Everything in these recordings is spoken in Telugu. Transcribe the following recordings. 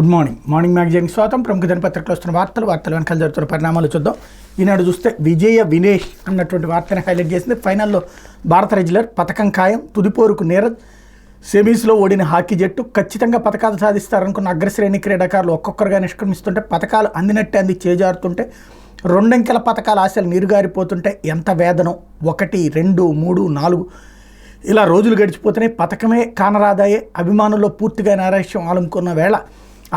గుడ్ మార్నింగ్ మ్యాగజైన్కి స్వాగతం. ప్రముఖ దినపత్రికలో వస్తున్న వార్తలు వెనకాల జరుగుతున్న పరిణామాలు చూద్దాం. ఈనాడు చూస్తే విజయ వినేష్ అన్నటువంటి వార్తని హైలైట్ చేసింది. ఫైనల్లో భారత రెజ్లర్ పథకం ఖాయం, తుదిపోరుకు నీరజ్, సెమీస్లో ఓడిన హాకీ జట్టు. ఖచ్చితంగా పథకాలు సాధిస్తారనుకున్న అగ్రశ్రేణి క్రీడాకారులు ఒక్కొక్కరుగా నిష్క్రమిస్తుంటే, పథకాలు అందినట్టే అంది చేజారుతుంటే, రెండంకెల పథకాల ఆశలు నీరుగారిపోతుంటే ఎంత వేదనో. 1, 2, 3, 4 ఇలా రోజులు గడిచిపోతున్నాయి. పథకమే కానరాదాయే. అభిమానుల్లో పూర్తిగా నైరాశ్యం ఆలంకున్న వేళ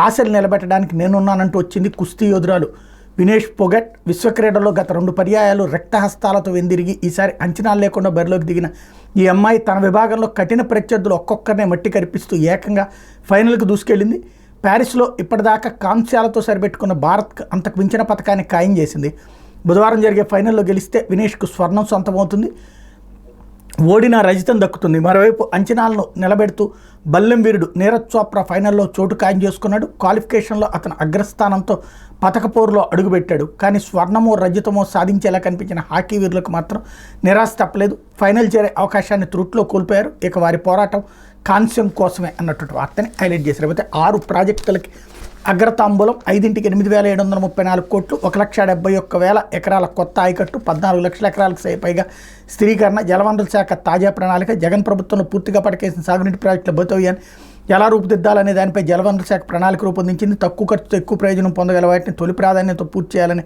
ఆశలు నిలబెట్టడానికి నేనున్నానంటూ వచ్చింది కుస్తీ యోధురాలు వినేష్ పొగట్. విశ్వక్రీడలో గత 2 పర్యాయాలు రక్తహస్తాలతో వెందిరిగి ఈసారి అంచనాలు లేకుండా బరిలోకి దిగిన ఈ అమ్మాయి తన విభాగంలో కఠిన ప్రత్యర్థులు ఒక్కొక్కరినే మట్టి కరిపిస్తూ ఏకంగా ఫైనల్కు దూసుకెళ్ళింది. ప్యారిస్లో ఇప్పటిదాకా కాంస్యాలతో సరిపెట్టుకున్న భారత్ అంతకు మించిన పథకాన్ని ఖాయం చేసింది. బుధవారం జరిగే ఫైనల్లో గెలిస్తే వినేష్కు స్వర్ణం సొంతమవుతుంది, ఓడిన రజితం దక్కుతుంది. మరోవైపు అంచనాలను నిలబెడుతూ బల్లెం వీరుడు నీరజ్ చోప్రా ఫైనల్లో చోటు ఖాయం చేసుకున్నాడు. క్వాలిఫికేషన్లో అతను అగ్రస్థానంతో పథకపోరులో అడుగుపెట్టాడు. కానీ స్వర్ణమో రజతమో సాధించేలా కనిపించిన హాకీ వీరులకు మాత్రం నిరాశ తప్పలేదు. ఫైనల్ చేరే అవకాశాన్ని త్రుట్లో కోల్పోయారు. ఇక వారి పోరాటం కాంస్యం కోసమే అన్నటువంటి వార్తని హైలైట్ చేశారు. అయితే 6 ప్రాజెక్టులకి అగ్రతాంబూలం. 5ంటికి 8,734 కోట్లు, 1,71,000 ఎకరాల కొత్త ఆయకట్టు, 14 లక్షల ఎకరాలకు పైగా స్థిరీకరణ. జలవనరుల శాఖ తాజా ప్రణాళిక. జగన్ ప్రభుత్వంలో పూర్తిగా పడకేసిన సాగునీటి ప్రాజెక్టుల భవితవ్యాన్ని ఎలా రూపుదిద్దాలనే దానిపై జలవనరుల శాఖ ప్రణాళిక రూపొందించింది. తక్కువ ఖర్చుతో ఎక్కువ ప్రయోజనం పొందగల వాటిని తొలి ప్రాధాన్యతతో పూర్తి చేయాలని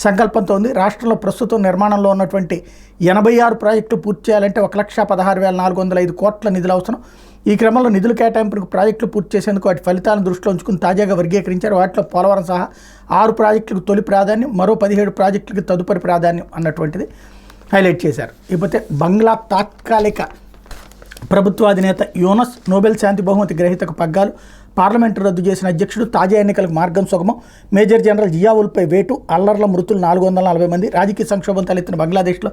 సంకల్పంతో ఉంది. రాష్ట్రంలో ప్రస్తుతం నిర్మాణంలో ఉన్నటువంటి 86 ప్రాజెక్టులు పూర్తి చేయాలంటే 1,16,405 కోట్ల నిధులు అవసరం. ఈ క్రమంలో నిధుల కేటాయింపులకు ప్రాజెక్టులు పూర్తి చేసేందుకు వాటి ఫలితాలను దృష్టిలో ఉంచుకుని తాజాగా వర్గీకరించారు. వాటిలో పోలవరం సహా 6 ప్రాజెక్టులకు తొలి ప్రాధాన్యం, మరో 17 ప్రాజెక్టులకు తదుపరి ప్రాధాన్యం అన్నటువంటిది హైలైట్ చేశారు. ఇకపోతే బంగ్లా తాత్కాలిక ప్రభుత్వాధినేత యూనస్ నోబెల్ శాంతి బహుమతి గ్రహీతకు పగ్గాలు. పార్లమెంటు రద్దు చేసిన అధ్యక్షుడు. తాజా ఎన్నికలకు మార్గం సుగమం. మేజర్ జనరల్ జియావుల్పై వేటు. అల్లర్ల మృతులు 440 మంది. రాజకీయ సంక్షోభం తలెత్తిన బంగ్లాదేశ్లో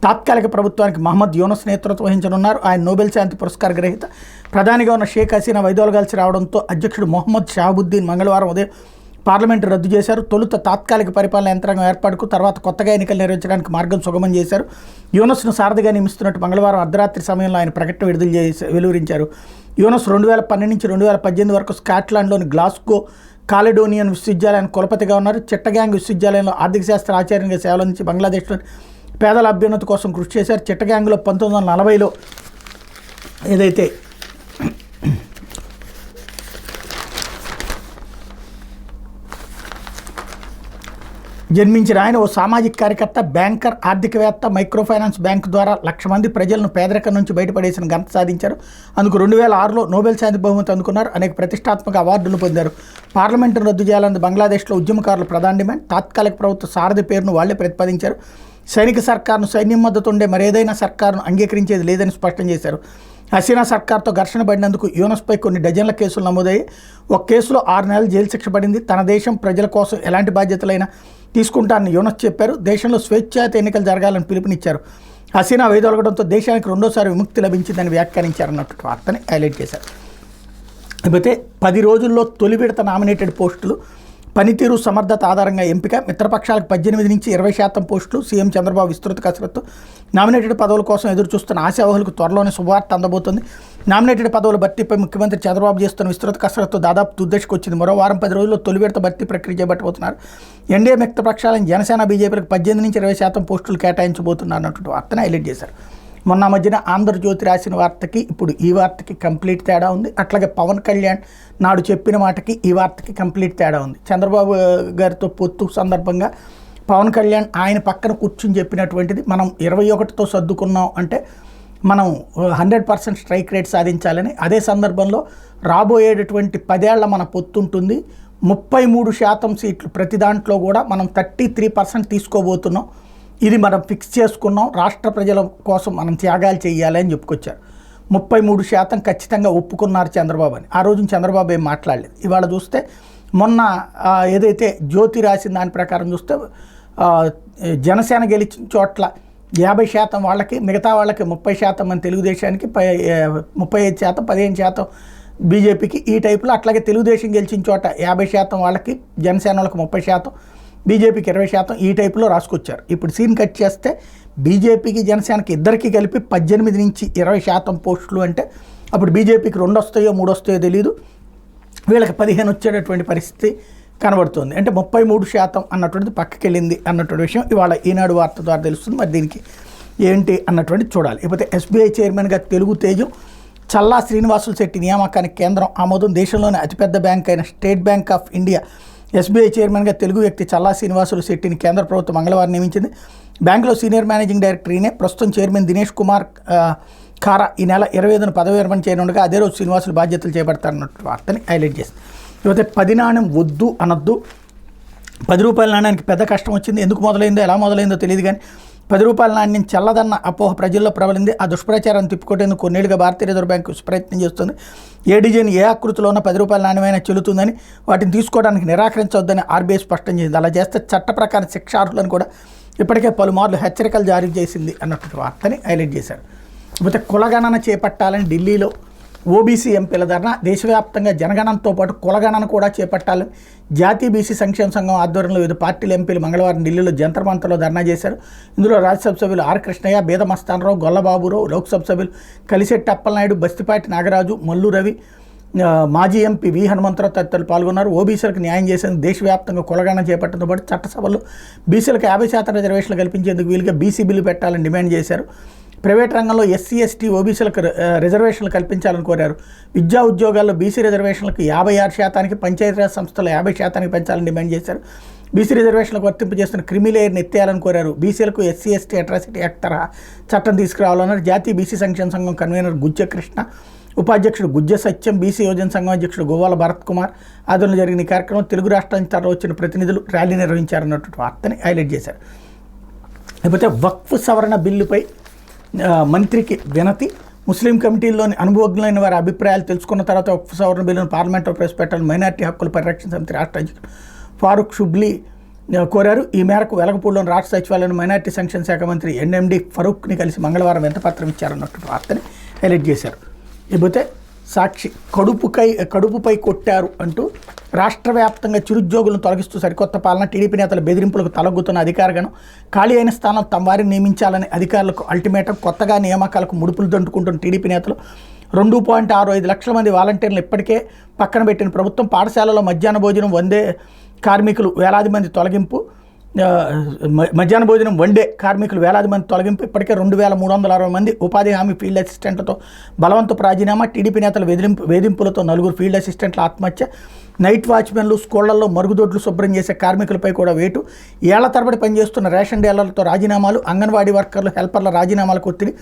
తాత్కాలిక ప్రభుత్వానికి మహమ్మద్ యూనస్ నేతృత్వం వహించనున్నారు. ఆయన నోబెల్ శాంతి పురస్కార గ్రహీత. ప్రధానిగా ఉన్న షేక్ హసీనా వైదొలగాల్సి రావడంతో అధ్యక్షుడు మొహమ్మద్ షాహబుద్దీన్ మంగళవారం ఉదయం పార్లమెంటు రద్దు చేశారు. తొలుత తాత్కాలిక పరిపాలన యంత్రాంగం ఏర్పాటుకు, తర్వాత కొత్తగా ఎన్నికలు నిర్వహించడానికి మార్గం సుగమం చేశారు. యూనస్ను సారథిగా నియమిస్తున్నట్టు మంగళవారం అర్ధరాత్రి సమయంలో ఆయన ప్రకటన వెలువరించారు. యూనస్ 2012 నుంచి 2018 వరకు స్కాట్లాండ్లోని గ్లాస్గో కాలెడోనియన్ విశ్వవిద్యాలయానికి కులపతిగా ఉన్నారు. చిట్టగ్యాంగ్ విశ్వవిద్యాలయంలో ఆర్థిక శాస్త్ర ఆచార్యంగా సేవల నుంచి బంగ్లాదేశ్లోని పేదల అభ్యున్నతి కోసం కృషి చేశారు. చిట్టగ్యాంగ్లో 1940లో ఏదైతే జన్మించిన ఆయన ఓ సామాజిక కార్యకర్త, బ్యాంకర్, ఆర్థికవేత్త. మైక్రో ఫైనాన్స్ బ్యాంకు ద్వారా 1,00,000 మంది ప్రజలను పేదరికం నుంచి బయటపడేసిన ఘనత సాధించారు. అందుకు 2006లో నోబెల్ శాంతి బహుమతి అందుకున్నారు. అనేక ప్రతిష్టాత్మక అవార్డులు పొందారు. పార్లమెంటును రద్దు చేయాలని బంగ్లాదేశ్లో ఉద్యమకారుల ప్రధాన డిమాండ్. తాత్కాలిక ప్రభుత్వ సారథి పేరును వాళ్లే ప్రతిపాదించారు. సైనిక సర్కారును, సైన్యం మద్దతు ఉండే మరేదైనా సర్కారును అంగీకరించేది లేదని స్పష్టం చేశారు. హసీనా సర్కార్తో ఘర్షణ పడినందుకు యూనస్పై కొన్ని డజన్ల కేసులు నమోదయ్యాయి. ఒక కేసులో 6 నెలలు జైలు శిక్ష పడింది. తన దేశం ప్రజల కోసం ఎలాంటి బాధ్యతలైనా తీసుకుంటానని యూనస్ చెప్పారు. దేశంలో స్వేచ్ఛాయుత ఎన్నికలు జరగాలని పిలుపునిచ్చారు. హసీనా వైదొలగడంతో దేశానికి 2వ సారి విముక్తి లభించిందని వ్యాఖ్యానించారన్నట్టు వార్తని హైలైట్ చేశారు. అయితే 10 రోజుల్లో తొలి విడత నామినేటెడ్ పోస్టులు. పనితీరు, సమర్థత ఆధారంగా ఎంపిక. మిత్రపక్షాలకు 18 నుంచి 20% పోస్టులు. సీఎం చంద్రబాబు విస్తృత కసరత్తు. నామినేటెడ్ పదవుల కోసం ఎదురు చూస్తున్న ఆశావహులకు త్వరలోనే శుభవార్త అందబోతుంది. నామినేటెడ్ పదవుల భర్తీపై ముఖ్యమంత్రి చంద్రబాబు చేస్తున్న విస్తృత కసరత్తు దాదాపు తుదశకు వచ్చింది. మరో వారం 10 రోజుల్లో తొలి విడత భర్తీ ప్రక్రియ చేపట్టబోతున్నారు. ఎన్డీఏ మిత్రపక్షాలను జనసేన, బీజేపీలకు 18 నుంచి 20% పోస్టులు కేటాయించబోతున్నారు అన్నటువంటి వార్తను హైలైట్ చేశారు. మొన్న మధ్యన ఆంధ్రజ్యోతి రాసిన వార్తకి ఇప్పుడు ఈ వార్తకి కంప్లీట్ తేడా ఉంది. అట్లాగే పవన్ కళ్యాణ్ నాడు చెప్పిన మాటకి ఈ వార్తకి కంప్లీట్ తేడా ఉంది. చంద్రబాబు గారితో పొత్తు సందర్భంగా పవన్ కళ్యాణ్ ఆయన పక్కన కూర్చుని చెప్పినటువంటిది, మనం 21తో సర్దుకున్నాం అంటే మనం 100% స్ట్రైక్ రేట్ సాధించాలని. అదే సందర్భంలో రాబోయేటటువంటి 10 ఏళ్ల మన పొత్తు ఉంటుంది. 33% సీట్లు ప్రతి దాంట్లో కూడా మనం 33% తీసుకోబోతున్నాం. ఇది మనం ఫిక్స్ చేసుకున్నాం. రాష్ట్ర ప్రజల కోసం మనం త్యాగాలు చేయాలి అని చెప్పుకొచ్చారు. 33% ఖచ్చితంగా ఒప్పుకున్నారు చంద్రబాబు అని. ఆ రోజు చంద్రబాబు ఏం మాట్లాడలేదు. ఇవాళ చూస్తే మొన్న ఏదైతే జ్యోతి రాసిన దాని ప్రకారం చూస్తే జనసేన గెలిచిన చోట్ల 50% వాళ్ళకి, మిగతా వాళ్ళకి 30% మన తెలుగుదేశానికి, 35%, 15% బీజేపీకి ఈ టైపులో. అట్లాగే తెలుగుదేశం గెలిచిన చోట 50% వాళ్ళకి, జనసేన వాళ్ళకి 30%, బీజేపీకి 20% ఈ టైపులో రాసుకొచ్చారు. ఇప్పుడు సీన్ కట్ చేస్తే బీజేపీకి, జనసేనకి ఇద్దరికి కలిపి 18 నుంచి 20% పోస్టులు అంటే అప్పుడు బీజేపీకి 2 వస్తాయో 3 వస్తాయో తెలియదు. వీళ్ళకి 15 వచ్చేటటువంటి పరిస్థితి కనబడుతుంది. అంటే 33% అన్నటువంటిది పక్కకి వెళ్ళింది అన్నటువంటి విషయం ఇవాళ ఈనాడు వార్త ద్వారా తెలుస్తుంది. మరి దీనికి ఏంటి అన్నటువంటి చూడాలి. ఇకపోతే ఎస్బీఐ చైర్మన్గా తెలుగు తేజం చల్లా శ్రీనివాసులు శెట్టి నియామకానికి కేంద్రం ఆమోదం. దేశంలోని అతిపెద్ద బ్యాంక్ అయిన state bank of India SBI చైర్మన్గా తెలుగు వ్యక్తి చల్లా శ్రీనివాసులు శెట్టిని కేంద్ర ప్రభుత్వం మంగళవారం నియమించింది. బ్యాంకులో సీనియర్ మేనేజింగ్ డైరెక్టర్ ఈయనే. ప్రస్తుతం చైర్మన్ దినేష్ కుమార్ ఖారా ఈ నెల 25న పదవి విరమణ చేయనుండగా అదే రోజు శ్రీనివాసులు బాధ్యతలు చేపడతారన్నట్టు వార్తని హైలైట్ చేసింది. ఇకపోతే 10 నాణ్యం వద్దు అనొద్దు. 10 రూపాయల నాణ్యానికి పెద్ద కష్టం వచ్చింది. ఎందుకు మొదలైందో ఎలా మొదలైందో తెలియదు కానీ 10 రూపాయల నాణ్యం చల్లదన్న అపోహ ప్రజల్లో ప్రబలింది. ఆ దుష్ప్రచారాన్ని తిప్పుకొట్టేందుకు కొన్నేళ్లుగా భారతీయ రిజర్వ్ బ్యాంకు ప్రయత్నం చేస్తుంది. ఏ డిజైన్ ఏ ఆకృతిలో ఉన్న 10 రూపాయల నాణ్యమైనా చెల్లుతుందని, వాటిని తీసుకోవడానికి నిరాకరించవద్దని ఆర్బీఐ స్పష్టం చేసింది. అలా చేస్తే చట్ట ప్రకారం శిక్షార్హులను కూడా ఇప్పటికే పలుమార్లు హెచ్చరికలు జారీ చేసింది అన్నటువంటి వార్తని హైలైట్ చేశారు. ఇకపోతే కులగణన చేపట్టాలని ఢిల్లీలో ఓబీసీ ఎంపీల ధర్నా. దేశవ్యాప్తంగా జనగణనతో పాటు కులగణన కూడా చేపట్టాలని జాతీయ బీసీ సంక్షేమ సంఘం ఆధ్వర్యంలో వివిధ పార్టీల ఎంపీలు మంగళవారం ఢిల్లీలో జంతర్ మంతర్లో ధర్నా చేశారు. ఇందులో రాజ్యసభ సభ్యులు ఆర్ కృష్ణయ్య, బేద మస్తానరావు, గొల్లబాబురావు, లోక్సభ సభ్యులు కలిశెట్టి అప్పలనాయుడు, బస్తిపాటి నాగరాజు, మల్లు రవి, మాజీ ఎంపీ వి హనుమంతరావు తదితరులు పాల్గొన్నారు. ఓబీసీలకు న్యాయం చేసేందుకు దేశవ్యాప్తంగా కులగణన చేపట్టడంతో పాటు చట్టసభలో బీసీలకు 50% రిజర్వేషన్లు కల్పించేందుకు వీలుగా బీసీ బిల్లు పెట్టాలని డిమాండ్ చేశారు. ప్రైవేట్ రంగంలో ఎస్సీ, ఎస్టీ, ఓబీసీలకు రిజర్వేషన్లు కల్పించాలని కోరారు. విద్యా ఉద్యోగాల్లో బీసీ రిజర్వేషన్లకు 56%, పంచాయతీరాజ్ సంస్థలు 50% పెంచాలని డిమాండ్ చేశారు. బీసీ రిజర్వేషన్లకు వర్తింపజేస్తున్న క్రిమిలేయర్ని ఎత్తేయాలని కోరారు. బీసీలకు ఎస్సీ, ఎస్టీ అట్రాసిటీ యాక్ట్ తరహా చట్టం తీసుకురావాలన్నారు. జాతీయ బీసీ సంక్షేమ సంఘం కన్వీనర్ గుజ్జ కృష్ణ, ఉపాధ్యక్షుడు గుజ్జ సత్యం, బీసీ యోజన సంఘం అధ్యక్షుడు గోవాల భరత్ కుమార్ ఆధ్వర్యంలో జరిగిన ఈ కార్యక్రమం తెలుగు రాష్ట్రాల నుంచి తరలి వచ్చిన ప్రతినిధులు ర్యాలీ నిర్వహించారన్నటువంటి వార్తని హైలైట్ చేశారు. లేకపోతే వక్ఫ్ సవరణ బిల్లుపై మంత్రికి వినతి. ముస్లిం కమిటీల్లోని అనుభవజ్ఞులైన వారి అభిప్రాయాలు తెలుసుకున్న తర్వాత వక్ఫ్ సవరణ బిల్లును పార్లమెంట్లో ప్రవేశపెట్టాలని మైనార్టీ హక్కుల పరిరక్షణ సమితి రాష్ట్ర అధ్యక్షుడు ఫారూక్ షుబ్లీ కోరారు. ఈ మేరకు వెలగపూడిలోని రాష్ట్ర సచివాలయం మైనార్టీ సంక్షేమ శాఖ మంత్రి ఎన్ఎండి ఫరూక్ని కలిసి మంగళవారం వినతిపత్రం ఇచ్చారన్నట్టు వార్తని హైలైట్ చేశారు. ఇకపోతే సాక్షి కడుపుపై కొట్టారు అంటూ రాష్ట్ర వ్యాప్తంగా చిరుద్యోగులను తొలగిస్తూ సరికొత్త పాలన. టీడీపీ నేతల బెదిరింపులకు తలొగ్గుతున్న అధికారగణం. ఖాళీ అయిన స్థానం తమ వారిని నియమించాలని అధికారులకు అల్టిమేటం. కొత్తగా నియామకాలకు ముడుపులు దంటుకుంటున్న టీడీపీ నేతలు. 2.65 లక్షల మంది వాలంటీర్లు ఇప్పటికే పక్కన పెట్టిన ప్రభుత్వం. పాఠశాలలో మధ్యాహ్న భోజనం వందే కార్మికులు వేలాది మంది తొలగింపు. మధ్యాహ్న భోజనం వండే కార్మికులు వేలాది మంది తొలగింపు. ఇప్పటికే 2360 మంది ఉపాధి హామీ ఫీల్డ్ అసిస్టెంట్లతో బలవంతపు రాజీనామా. టీడీపీ నేతల వేధింపులతో 4 ఫీల్డ్ అసిస్టెంట్ల ఆత్మహత్య. నైట్ వాచ్మెన్లు, స్కూళ్లలో మరుగుదొడ్లు శుభ్రం చేసే కార్మికులపై కూడా వేటు. ఏళ్ల తరబడి పనిచేస్తున్న రేషన్ డీలర్లతో రాజీనామాలు. అంగన్వాడీ వర్కర్లు, హెల్పర్ల రాజీనామాలకు ఒత్తిడి.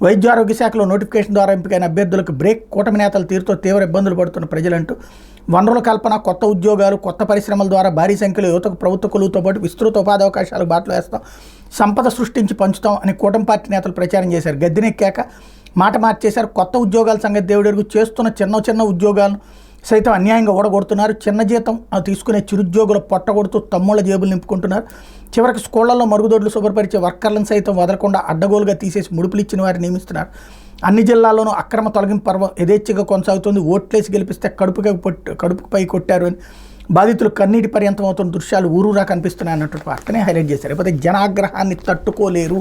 వైద్య ఆరోగ్య శాఖలో నోటిఫికేషన్ ద్వారా ఎంపికైన అభ్యర్థులకు బ్రేక్. కూటమి నేతల తీరుతో తీవ్ర ఇబ్బందులు పడుతున్న ప్రజలంటూ వనరుల కల్పన, కొత్త ఉద్యోగాలు, కొత్త పరిశ్రమల ద్వారా భారీ సంఖ్యలో యువతకు ప్రభుత్వ కొలువుతో పాటు విస్తృత ఉపాధి అవకాశాలకు బాటలు వేస్తాం, సంపద సృష్టించి పంచుతాం అని కూటమి పార్టీ నేతలు ప్రచారం చేశారు. గద్దెనెక్కాక మాట మార్చేశారు. కొత్త ఉద్యోగాల సంగతి దేవుడెరుగు. చేస్తున్న చిన్న ఉద్యోగాలను సైతం అన్యాయంగా ఓడగొడుతున్నారు. చిన్న జీతం తీసుకునే చిరుద్యోగుల పొట్టగొడుతూ తమ్ముళ్ల జేబులు నింపుకుంటున్నారు. చివరికి స్కూళ్లలో మరుగుదొడ్లు శుభ్రపరిచే వర్కర్లను సైతం వదలకుండా అడ్డగోలుగా తీసేసి ముడుపులు ఇచ్చిన వారిని నియమిస్తున్నారు. అన్ని జిల్లాల్లోనూ అక్రమ తొలగింపు పర్వం యథేచ్ఛగా కొనసాగుతుంది. ఓట్లేసి గెలిపిస్తే కడుపుపై కొట్టారు అని బాధితులు కన్నీటి పర్యంతం అవుతున్న దృశ్యాలు ఊరూరా కనిపిస్తున్నాయి అన్నటువంటి వార్తనే హైలైట్ చేశారు. లేకపోతే జనాగ్రహాన్ని తట్టుకోలేరు.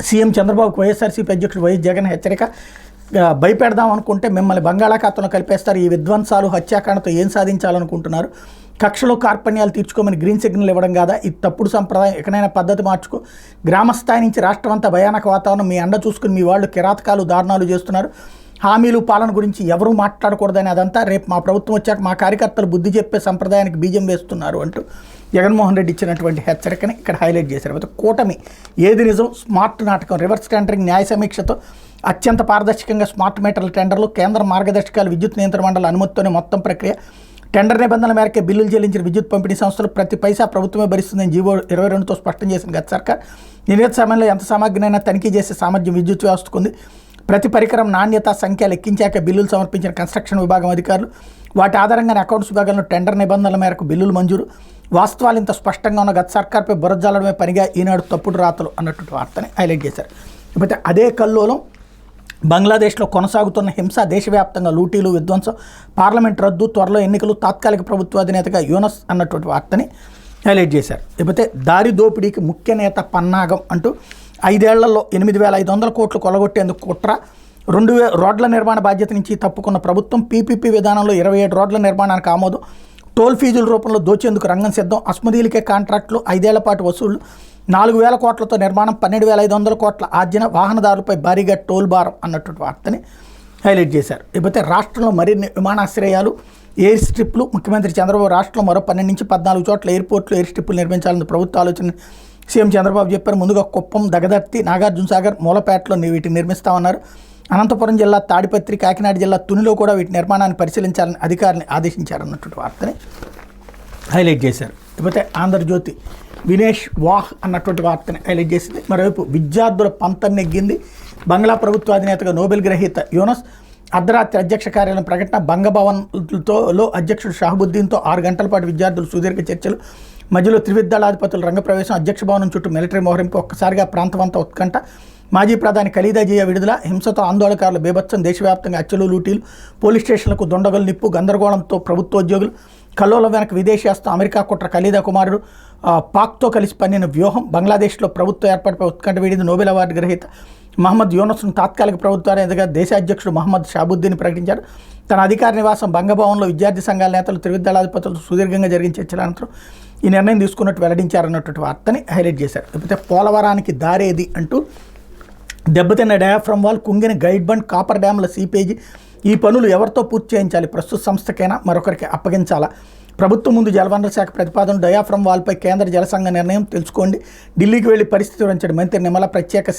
సీఎం చంద్రబాబుకు వైఎస్ఆర్సీపీ అధ్యక్షుడు వైఎస్ జగన్ హెచ్చరిక. భయపెడదాం అనుకుంటే మిమ్మల్ని బంగాళాఖాతంలో కలిపేస్తారు. ఈ విధ్వంసాలు, హత్యాకాండతో ఏం సాధించాలనుకుంటున్నారు? కక్షలో కార్పణ్యాలు తీర్చుకోమని గ్రీన్ సిగ్నల్ ఇవ్వడం కాదా? ఇది తప్పుడు సంప్రదాయం. ఎక్కడైనా పద్ధతి మార్చుకో. గ్రామస్థాయి నుంచి రాష్ట్రమంతా భయానక వాతావరణం. మీ అండ చూసుకుని మీ వాళ్ళు కిరాతకాలు, దారుణాలు చేస్తున్నారు. హామీలు, పాలన గురించి ఎవరూ మాట్లాడకూడదని అదంతా రేపు మా ప్రభుత్వం వచ్చాక మా కార్యకర్తలు బుద్ధి చెప్పే సంప్రదాయానికి బీజం వేస్తున్నారు అంటూ జగన్మోహన్ రెడ్డి ఇచ్చినటువంటి హెచ్చరికని ఇక్కడ హైలైట్ చేశారు. అయితే కూటమి ఏది నిజం? స్మార్ట్ నాటకం. రివర్స్ టెండరింగ్ న్యాయ సమీక్షతో అత్యంత పారదర్శకంగా స్మార్ట్ మీటర్ల టెండర్లు. కేంద్ర మార్గదర్శకాలు, విద్యుత్ నియంత్రణ మండలి అనుమతితోనే మొత్తం ప్రక్రియ. టెండర్ నిబంధనల మేరకే బిల్లులు చెల్లించిన విద్యుత్ పంపిణీ సంస్థలు ప్రతి పైసా ప్రభుత్వమే భరిస్తుందని జీవో 22తో స్పష్టం చేసిన గత సర్కార్ నిర్ణీత సమయంలో ఎంత సామగ్రినైనా తనిఖీ చేసే సామర్థ్యం విద్యుత్ వ్యవస్థకు ఉంది. ప్రతి పరికరం నాణ్యత, సంఖ్య లెక్కించాక బిల్లులు సమర్పించిన కన్స్ట్రక్షన్ విభాగం అధికారులు. వాటి ఆధారంగానే అకౌంట్స్ విభాగంలో టెండర్ నిబంధనల మేరకు బిల్లులు మంజూరు. వాస్తవాలు ఇంత స్పష్టంగా ఉన్న గత సర్కార్పై బురజల్లడమే పనిగా ఈనాడు తప్పుడు రాతలు అన్నటువంటి వార్తని హైలైట్ చేశారు. ఇకపోతే అదే కల్లోలం బంగ్లాదేశ్లో కొనసాగుతున్న హింస, దేశవ్యాప్తంగా లూటీలు, విధ్వంసం, పార్లమెంట్ రద్దు, త్వరలో ఎన్నికలు, తాత్కాలిక ప్రభుత్వ అధినేతగా యూనస్ అన్నటువంటి వార్తని హైలైట్ చేశారు. లేకపోతే దారి దోపిడీకి ముఖ్య నేత పన్నాగం అంటూ 5 ఏళ్లలో 8,500 కోట్లు కొలగొట్టేందుకు కుట్ర. రోడ్ల నిర్మాణ బాధ్యత నుంచి తప్పుకున్న ప్రభుత్వం పీపీపీ విధానంలో 27 రోడ్ల నిర్మాణానికి ఆమోదం. టోల్ ఫీజుల రూపంలో దోచేందుకు రంగం సిద్ధం. అస్మదీలకే కాంట్రాక్టులు, 5 ఏళ్ల పాటు వసూళ్లు. 4,000 కోట్లతో నిర్మాణం, 12,500 కోట్ల ఆర్జన. వాహనదారులపై భారీగా టోల్ భారం అన్నటువంటి వార్తని హైలైట్ చేశారు. ఇకపోతే రాష్ట్రంలో మరిన్ని విమానాశ్రయాలు, ఎయిర్ స్ట్రిప్లు. ముఖ్యమంత్రి చంద్రబాబు రాష్ట్రంలో మరో 12 నుంచి 14 చోట్ల ఎయిర్పోర్ట్లు, ఎయిర్ స్ట్రిప్లు నిర్మించాలని ప్రభుత్వ ఆలోచన సీఎం చంద్రబాబు చెప్పారు. ముందుగా కుప్పం, దగదర్తి, నాగార్జునసాగర్, మూలపేటలో వీటిని నిర్మిస్తామన్నారు. అనంతపురం జిల్లా తాడిపత్రి, కాకినాడ జిల్లా తునిలో కూడా వీటి నిర్మాణాన్ని పరిశీలించాలని అధికారులను ఆదేశించారన్నటువంటి వార్తని హైలైట్ చేశారు. ఇకపోతే ఆంధ్రజ్యోతి వినేష్ వాహ్ అన్నటువంటి వార్తని హైలైట్ చేసింది. మరోవైపు విద్యార్థుల పంతం నెగ్గింది. బంగ్లా ప్రభుత్వ అధినేతగా నోబెల్ గ్రహీత యూనస్ అర్ధరాత్రి అధ్యక్ష కార్యాలయం ప్రకటన. బంగభవన్లో అధ్యక్షుడు షాహబుద్దీన్తో 6 గంటల పాటు విద్యార్థులు సుదీర్ఘ చర్చలు. మధ్యలో త్రివిద్యాళాధిపతుల రంగప్రవేశం. అధ్యక్ష భవనం చుట్టూ మిలిటరీ మోహరింపు. ఒక్కసారిగా ప్రాంతమంతా ఉత్కంఠ. మాజీ ప్రధాని ఖలీదా జియా విడుదల. హింసతో ఆందోళనకారుల బీభత్సం. దేశవ్యాప్తంగా హత్యలు, లూటీలు. పోలీస్ స్టేషన్లకు దుండగులు నిప్పు. గందరగోళంతో ప్రభుత్వోద్యోగులు. కల్లోలం వెనక విదేశీయాస్తం. అమెరికా కుట్ర. ఖలీదా కుమారుడు పాక్తో కలిసి పన్నిన వ్యూహం. బంగ్లాదేశ్లో ప్రభుత్వ ఏర్పాటుపై ఉత్కంఠ వీడింది. నోబెల్ అవార్డు గ్రహీత మహమ్మద్ యూనస్ను తాత్కాలిక ప్రభుత్వాన్ని ఎదుగా దేశాధ్యక్షుడు మహమ్మద్ షాబుద్దీన్ ప్రకటించారు. తన అధికార నివాసం బంగభవన్లో విద్యార్థి సంఘాల నేతలు, త్రివిద్యాళాధిపతులతో సుదీర్ఘంగా జరిగిన చర్చల అనంతరం ఈ నిర్ణయం తీసుకున్నట్టు వెల్లడించారన్నటువంటి వార్తని హైలైట్ చేశారు. లేకపోతే పోలవరానికి దారేది అంటూ దెబ్బతిన్న డయాఫ్రమ్ వాల్, కుంగిన గైడ్ బండ్, కాపర్ డ్యామ్ల సీపేజీ. ఈ పనులు ఎవరితో పూర్తి చేయించాలి? ప్రస్తుత సంస్థకైనా మరొకరికి అప్పగించాలా? ప్రభుత్వం ముందు జలవనరుల శాఖ ప్రతిపాదన. డయాఫ్రమ్ వాల్పై కేంద్ర జలసంఘ నిర్ణయం తెలుసుకోండి. ఢిల్లీకి వెళ్లి పరిస్థితి వివరించండి. మంత్రి నిమ్మల ప్రత్యేక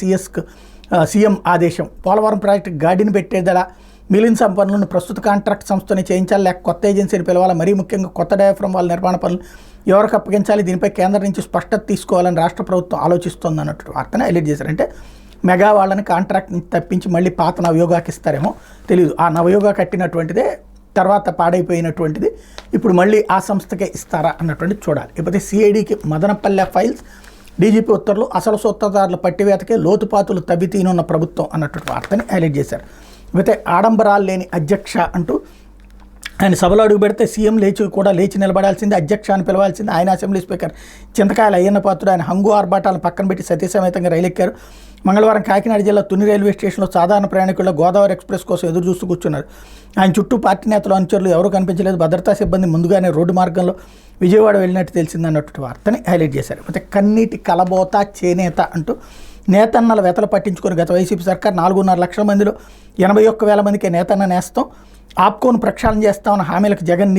సీఎం ఆదేశం. పోలవరం ప్రాజెక్టు గాడిని పెట్టేదలా? మిలియన్ పనులను ప్రస్తుత కాంట్రాక్ట్ సంస్థని చేయించాలి, లేక కొత్త ఏజెన్సీని పిలవాలి? మరీ ముఖ్యంగా కొత్త డయాఫ్రమ్ వాల్ నిర్మాణ పనులు ఎవరికి అప్పగించాలి? దీనిపై కేంద్రం నుంచి స్పష్టత తీసుకోవాలని రాష్ట్ర ప్రభుత్వం ఆలోచిస్తోంది అన్నట్టు వార్తను హైలైట్ చేశారంటే మెగా వాళ్ళని కాంట్రాక్ట్ నుంచి తప్పించి మళ్ళీ పాత నవయోగాకి ఇస్తారేమో తెలియదు. ఆ నవయోగా కట్టినటువంటిదే తర్వాత పాడైపోయినటువంటిది ఇప్పుడు మళ్ళీ ఆ సంస్థకే ఇస్తారా అన్నటువంటిది చూడాలి. ఇకపోతే సిఐడికి మదనపల్లె ఫైల్స్. డీజీపీ ఉత్తర్వులు. అసలు సూత్రధారుల పట్టివేతకే లోతుపాతులు తవ్వితీనున్న ప్రభుత్వం అన్నటువంటి వార్తని హైలైట్ చేశారు. ఇకపోతే ఆడంబరాలు లేని అధ్యక్ష అంటూ ఆయన సభలో అడుగు పెడితే సీఎం లేచి నిలబడాల్సిందే, అధ్యక్ష అని పిలవాల్సిందే. ఆయన అసెంబ్లీ స్పీకర్ చింతకాయల అయ్యన్న పాత్రుడు ఆయన హంగు ఆర్భాటాలను పక్కన పెట్టి సతీసమేతంగా రైలెక్కారు. మంగళవారం కాకినాడ జిల్లా తుని రైల్వే స్టేషన్లో సాధారణ ప్రయాణికుల్లో గోదావరి ఎక్స్ప్రెస్ కోసం ఎదురు చూస్తూ కూర్చున్నారు. ఆయన చుట్టూ పార్టీ నేతలు, అనుచరులు ఎవరూ కనిపించలేదు. భద్రతా సిబ్బంది ముందుగానే రోడ్డు మార్గంలో విజయవాడ వెళ్ళినట్టు తెలిసిందన్నట్టు వార్తని హైలైట్ చేశారు. అయితే కన్నీటి కలబోత చేనేత అంటూ నేతన్నల వెతలు పట్టించుకొని గత వైసీపీ సర్కార్ 4.5 లక్షల మందిలో 81,000 మందికి నేతన్న నేస్తం. ఆప్కోను ప్రక్షాళన చేస్తామన్న హామీలకు జగన్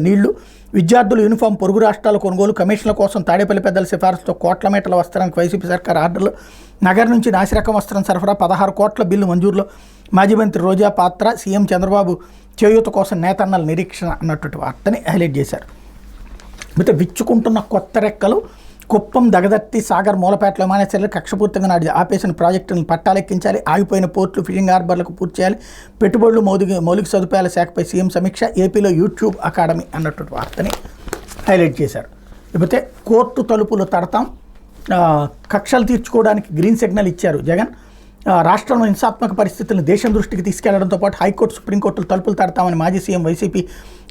నీళ్లు. విద్యార్థులు యూనిఫామ్ పొరుగు రాష్ట్రాల కొనుగోలు. కమిషన్ల కోసం తాడేపల్లి పెద్దల సిఫారసుతో కోట్ల మీటర్ల వస్త్రానికి వైసీపీ సర్కార్ ఆర్డర్లు. నగర్ నుంచి నాసిరకం వస్త్రం సరఫరా. 16 కోట్ల బిల్లు మంజూరులో. మాజీ మంత్రి రోజా పాత్ర. సీఎం చంద్రబాబు చేయూత కోసం నేతన్నల నిరీక్షణ అన్నటువంటి వార్తని హైలైట్ చేశారు. అయితే విచ్చుకుంటున్న కొత్త రెక్కలు. కుప్పం, దగదర్తి, సాగర్, మూలపేటలో విమానాశ్రయాలు కక్షపూర్తిగా నాటి ఆపేసిన ప్రాజెక్టులను పట్టాలెక్కించాలి. ఆగిపోయిన పోర్టులు, ఫిషింగ్ హార్బర్లకు పూర్తి చేయాలి. పెట్టుబడులు, మౌలిక సదుపాయాల శాఖపై సీఎం సమీక్ష. ఏపీలో యూట్యూబ్ అకాడమీ అన్నటువంటి వార్తని హైలైట్ చేశారు. లేకపోతే కోర్టు తలుపులు తడతాం, కక్షలు తీర్చుకోవడానికి గ్రీన్ సిగ్నల్ ఇచ్చారు జగన్. రాష్ట్రంలో హింసాత్మక పరిస్థితులను దేశం దృష్టికి తీసుకెళ్లడంతో పాటు హైకోర్టు, సుప్రీంకోర్టులు తలుపులు తడతామని మాజీ సీఎం వైసీపీ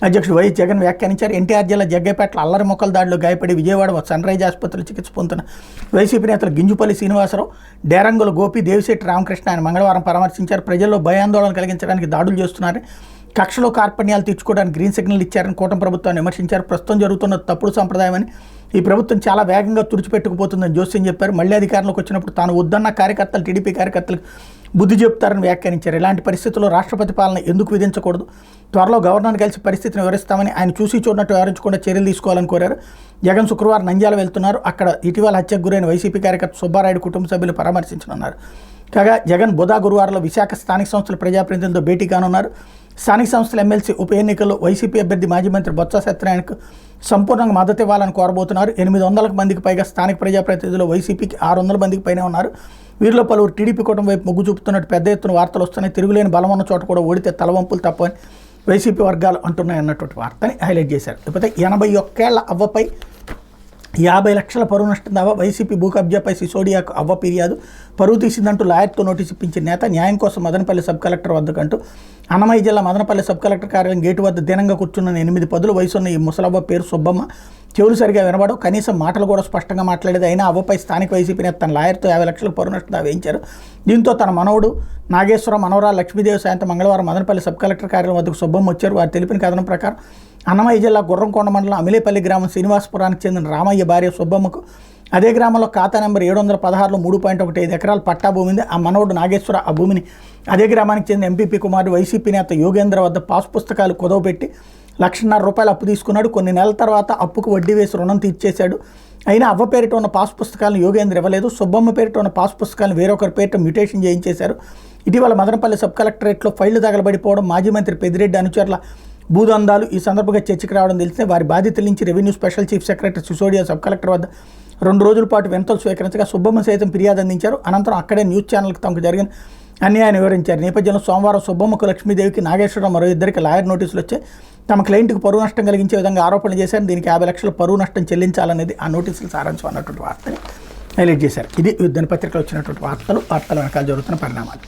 అధ్యక్షుడు వైఎస్ జగన్ వ్యాఖ్యానించారు. ఎన్టీఆర్ జిల్లా జగ్గైపేటలో అల్లరి మొక్కల దాడిలో గాయపడి విజయవాడ సన్ రైజ్ ఆసుపత్రిలో చికిత్స పొందుతున్న వైసీపీ నేతలు గింజుపల్లి శ్రీనివాసరావు, డేరంగుల గోపి, దేవిశెట్టి రామకృష్ణ ఆయన మంగళవారం పరామర్శించారు. ప్రజల్లో భయాందోళన కలిగించడానికి దాడులు చేస్తున్నారని, కక్షలో కార్పణ్యాలు తీర్చుకోవడానికి గ్రీన్ సిగ్నల్ ఇచ్చారని కూటమి ప్రభుత్వాన్ని విమర్శించారు. ప్రస్తుతం జరుగుతున్న తప్పుడు సంప్రదాయమని, ఈ ప్రభుత్వం చాలా వేగంగా తుడిచిపెట్టుకుపోతుందని జోస్యం చెప్పారు. మళ్ళీ అధికారంలోకి వచ్చినప్పుడు తాను వద్దన్న కార్యకర్తలు, టీడీపీ కార్యకర్తలకు బుద్ధి చెప్తారని వ్యాఖ్యానించారు. ఇలాంటి పరిస్థితుల్లో రాష్ట్రపతి పాలన ఎందుకు విధించకూడదు? త్వరలో గవర్నర్ని కలిసి పరిస్థితిని వివరిస్తామని, ఆయన చూసి చూడనట్టు వివరించకుండా చర్యలు తీసుకోవాలని కోరారు. జగన్ శుక్రవారం నంద్యాల వెళ్తున్నారు. అక్కడ ఇటీవల హత్యకు గురైన వైసీపీ కార్యకర్త సుబ్బారాయుడు కుటుంబ సభ్యులు పరామర్శించనున్నారు. కాగా జగన్ గురువారంలో విశాఖ స్థానిక సంస్థల ప్రజాప్రతినిధులతో భేటీ కానున్నారు. స్థానిక సంస్థల ఎమ్మెల్సీ ఉప ఎన్నికల్లో వైసీపీ అభ్యర్థి మాజీ మంత్రి బొత్స సత్యనారాయణకు సంపూర్ణంగా మద్దతు ఇవ్వాలని కోరబోతున్నారు. 800 మందికి పైగా స్థానిక ప్రజాప్రతినిధులు, వైసీపీకి 600 మందికి పైనే ఉన్నారు. వీరిలో పలువురు టీడీపీ కుటుంబం వైపు మొగ్గు చూపుతున్నట్టు పెద్ద ఎత్తున వార్తలు వస్తున్నాయి. తిరుగులేని బలం ఉన్న చోట కూడా ఓడితే తలవంపులు తప్పని వైసీపీ వర్గాలు అంటున్నాయి అన్నటువంటి వార్తని హైలైట్ చేశారు. లేకపోతే 81 ఏళ్ల అవ్వపై 50 లక్షల పరువు నష్టం దావా. వైసీపీ భూ కబ్జాపై సిసోడియాకు అవ్వ ఫిర్యాదు. పరువు తీసిందంటూ లాయర్తో నోటీసు ఇప్పించిన నేత. న్యాయం కోసం మదనపల్లి సబ్ కలెక్టర్ వద్దకంటూ అన్నమయ్య జిల్లా మదనపల్లి సబ్ కలెక్టర్ కార్యాలయం గేటు వద్ద దీనంగా కూర్చున్న 8 పదుల వయసున్న ఈ ముసలవ్వ పేరు సుబ్బమ్మ. చెవులు సరిగా వినబడవు, కనీసం మాటలు కూడా స్పష్టంగా మాట్లాడేది. అయినా అవ్వపై స్థానిక వైసీపీ నేత తన లాయర్తో 50 లక్షల పరువు నష్టం దావా వేయించారు. దీంతో తన మనవడు నాగేశ్వరం, మనవరాలు లక్ష్మీదేవి సాయంత్రం మంగళవారం మదనపల్లి సబ్ కలెక్టర్ కార్యాలయం వద్దకు సుబ్బమ్మ వచ్చారు. వారు తెలిపిన కథనం ప్రకారం అన్నమయ్య జిల్లా గుర్రంకొండ మండలం అమిలేపల్లి గ్రామం శ్రీనివాసపురానికి చెందిన రామయ్య భార్య సుబ్బమ్మకు అదే గ్రామంలో ఖాతా నెంబర్ 716లో 3.15 ఎకరాల పట్టా భూమి ఉంది. ఆ మనవడు నాగేశ్వర ఆ భూమిని అదే గ్రామానికి చెందిన ఎంపీపీ కుమారుడు వైసీపీ నేత యోగేంద్ర వద్ద పాస్ పుస్తకాలు కుదవపెట్టి ₹1,50,000 అప్పు తీసుకున్నాడు. కొన్ని నెలల తర్వాత అప్పుకు వడ్డీ వేసి రుణం తీర్చేశాడు. అయినా అవ్వ పేరిట ఉన్న పాస్ పుస్తకాలను యోగేంద్ర ఇవ్వలేదు. సుబ్బమ్మ పేరిట ఉన్న పాస్ పుస్తకాలను వేరొకరి పేరిట మ్యూటేషన్ చేయించేశారు. ఇటీవల మదనపల్లి సబ్ కలెక్టరేట్లో ఫైళ్లు తగలబడిపోవడం, మాజీ మంత్రి పెద్దిరెడ్డి అనుచరుల భూదందాలు ఈ సందర్భంగా చర్చకు రావడం తెలిస్తే వారి బాధితుల నుంచి revenue special chief secretary Sisodia sub collector వద్ద 2 రోజుల పాటు వినతులు స్వీకరించగా సుబ్బమ్మ సైతం ఫిర్యాదు అందించారు. అనంతరం అక్కడే న్యూస్ ఛానల్కి తమకు జరిగిన అన్యాయాన్ని వివరించారు. నేపథ్యంలో సోమవారం సుబ్బమ్మకు, లక్ష్మీదేవికి, నాగేశ్వరరావు మరో ఇద్దరికి లాయర్ నోటీసులు వచ్చాయి. తమ క్లయింట్కి పరువు నష్టం కలిగించే విధంగా ఆరోపణలు చేశారు. దీనికి 50 లక్షల పరువు నష్టం చెల్లించాలనేది ఆ నోటీసులు సారాంశం అన్నటువంటి వార్తని హైలైట్ చేశారు. ఇది దినపత్రికలో వచ్చినటువంటి వార్తలు వెనకాల జరుగుతున్న పరిణామాలు.